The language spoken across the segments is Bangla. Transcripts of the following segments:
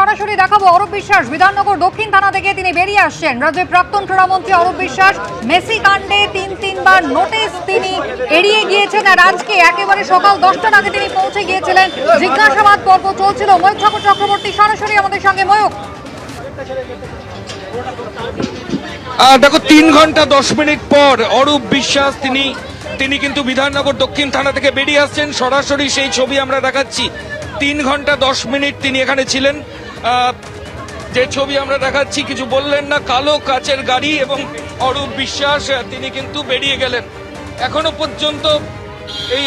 সরাসরি দেখাবো অরূপ বিশ্বাস বিধাননগর দক্ষিণ থানা থেকে তিনি বেরিয়ে আসছেন। রাজ্যের প্রাক্তন ক্রীড়ামন্ত্রী অরূপ বিশ্বাস মেসি কাণ্ডে তিনবার নোটিশ তিনি এড়িয়ে গিয়েছেন, আর আজকে একেবারে সকাল 10টার আগে তিনি পৌঁছে গিয়েছিলেন। জিজ্ঞাসাবাদ পর্ব চলছিল। ময়ূক ঠাকুর চক্রবর্তী সরাসরি আমাদের সঙ্গে। ময়ূক, দেখো 3 ঘন্টা 10 মিনিট পর অরূপ বিশ্বাস তিনি কিন্তু বিধাননগর দক্ষিণ থানা থেকে বেরিয়ে আসছেন। সরাসরি সেই ছবি আমরা দেখাচ্ছি। 3 ঘন্টা 10 মিনিট তিনি এখানে ছিলেন। যে ছবি আমরা দেখাচ্ছি, কিছু বললেন না, কালো কাচের গাড়ি এবং অরূপ বিশ্বাস তিনি কিন্তু বেরিয়ে গেলেন। এখনো পর্যন্ত এই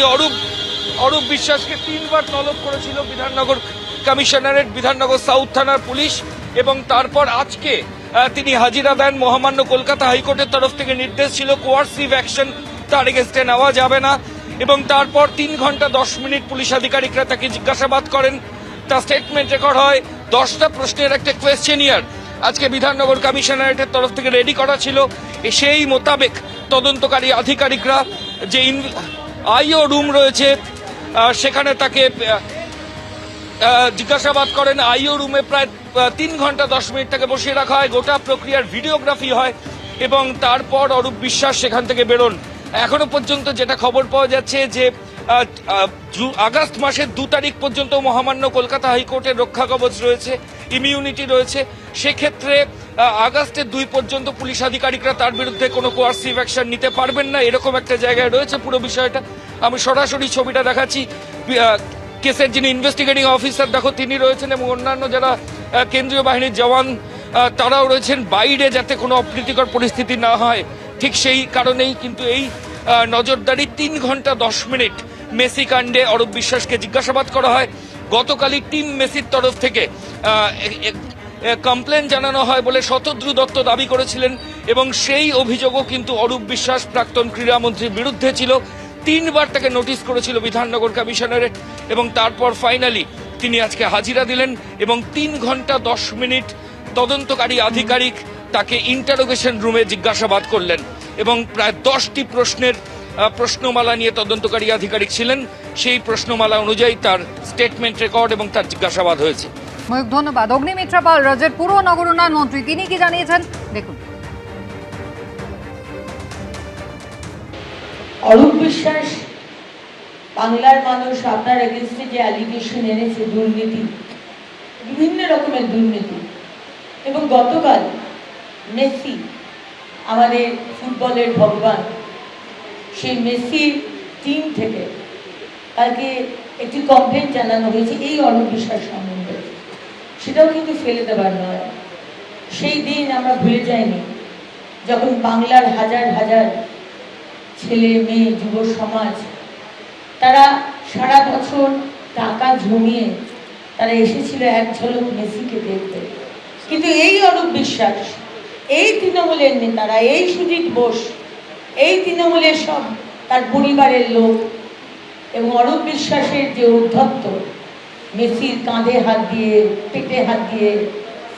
অরূপ বিশ্বাসকে 3বার তলব করেছিল বিধাননগর কমিশনারেট, বিধাননগর সাউথ থানার পুলিশ, এবং তারপর আজকে তিনি হাজিরা দেন। মহামান্য কলকাতা হাইকোর্টের তরফ থেকে নির্দেশ ছিল কোয়ার্সিভ অ্যাকশন তার এগেইনস্টে নেওয়া যাবে না, এবং তারপর 3 ঘন্টা 10 মিনিট পুলিশ আধিকারিকরা তাকে জিজ্ঞাসাবাদ করেন। তার স্টেটমেন্ট রেকর্ড হয়। 10টা প্রশ্নের একটা কোয়েশ্চেনিয়ার আজকে বিধাননগর কমিশনারেটের তরফ থেকে রেডি করা ছিল। সেই মোতাবেক তদন্তকারী আধিকারিকরা যে আইও রুম রয়েছে সেখানে তাকে জিজ্ঞাসাবাদ করেন। আইও রুমে প্রায় 3 ঘন্টা 10 মিনিট তাকে বসিয়ে রাখা হয়। গোটা প্রক্রিয়ার ভিডিওগ্রাফি হয় এবং তারপর অরূপ বিশ্বাস সেখান থেকে বেরোন। এখনো পর্যন্ত যেটা খবর পাওয়া যাচ্ছে যে আগস্ট মাসের 2 তারিখ পর্যন্ত মহামান্য কলকাতা হাইকোর্টের রক্ষা কবচ রয়েছে, ইমিউনিটি রয়েছে। সেক্ষেত্রে আগস্টের 2 পর্যন্ত পুলিশ আধিকারিকরা তার বিরুদ্ধে কোনো কোয়ার্সিভ অ্যাকশন নিতে পারবেন না, এরকম একটা জায়গায় রয়েছে পুরো বিষয়টা। আমি সরাসরি ছবিটা দেখাচ্ছি। কেসের যিনি ইনভেস্টিগেটিং অফিসার দেখো তিনি রয়েছেন, এবং অন্যান্য যারা কেন্দ্রীয় বাহিনীর জওয়ান তারাও রয়েছেন, বাইরে যাতে কোনো অপ্রীতিকর পরিস্থিতি না হয় ঠিক সেই কারণেই কিন্তু এই নজরদারি। 3 ঘন্টা 10 মিনিট মেসি কাণ্ডে অরূপ বিশ্বাসকে জিজ্ঞাসাবাদ করা হয়। গতকালই টিম মেসির তরফ থেকে কমপ্লেন জানানো হয় বলে শতদ্রু দত্ত দাবি করেছিলেন, এবং সেই অভিযোগও কিন্তু অরূপ বিশ্বাস প্রাক্তন ক্রীড়ামন্ত্রীর বিরুদ্ধে ছিল। 3বার তাকে নোটিশ করেছিল বিধাননগর কমিশনারেট, এবং তারপর ফাইনালি তিনি আজকে হাজিরা দিলেন, এবং 3 ঘন্টা 10 মিনিট তদন্তকারী আধিকারিক তাকে ইন্টারোগেশন রুমে জিজ্ঞাসাবাদ করলেন, এবং প্রায় 10টি প্রশ্নমালা নিয়ে তদন্তকারী আধিকারিক ছিলেন। সেই প্রশ্নমালা অনুযায়ী তার স্টেটমেন্ট রেকর্ড এবং তার জিজ্ঞাসাবাদ হয়েছে। ময়ূক, ধন্যবাদ। অগ্নিমিত্রা পাল রাজ্যের পুর নগর উন্নয়ন মন্ত্রী, তিনি কি জানিয়েছেন দেখুন। অরূপ বিশ্বাস বাংলার মানুষ আপনার এগেইনস্টে যে অ্যালিগেশন এনেছে, দুর্নীতি, বিভিন্ন রকমের দুর্নীতি, এবং গতকাল মেসি আমাদের ফুটবলের ভগবান, সেই মেসির টিম থেকে কালকে একটি কমপ্লেন জানানো হয়েছে এই অরূপ বিশ্বাস সম্বন্ধে। সেটাও কিন্তু ফেলে দেবার নয়। সেই দিন আমরা ভুলে যাইনি যখন বাংলার হাজার হাজার ছেলে মেয়ে যুব সমাজ তারা সারা বছর টাকা জমিয়ে তারা এসেছিল এক ঝলক মেসিকে দেখতে। কিন্তু এই অরূপ বিশ্বাস, এই তৃণমূলের নেতারা, এই সুজিত বোস, এই তৃণমূলের সব তার পরিবারের লোক এবং অরূপ বিশ্বাসের যে উদ্ধত্ত, মেসির কাঁধে হাত দিয়ে পেটে হাত দিয়ে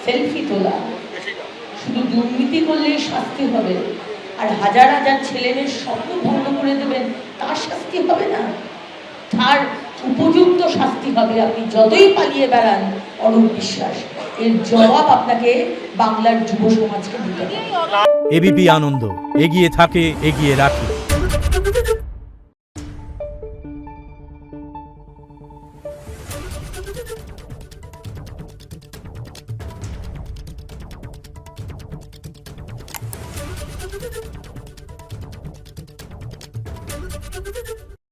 সেলফি তোলা, শুধু দুর্নীতি করলে শাস্তি হবে আর হাজার হাজার ছেলেমেয়ের স্বপ্ন ভঙ্গ করে দেবেন তার শাস্তি হবে না, তার উপযুক্ত শাস্তি হবে। আপনি যতই পালিয়ে বেড়ান অরূপ বিশ্বাস, এর জবাব আপনাকে বাংলার যুব সমাজকে দিতে হবে। এবিপি আনন্দ, এগিয়ে থাকে, এগিয়ে রাখে। Thank you.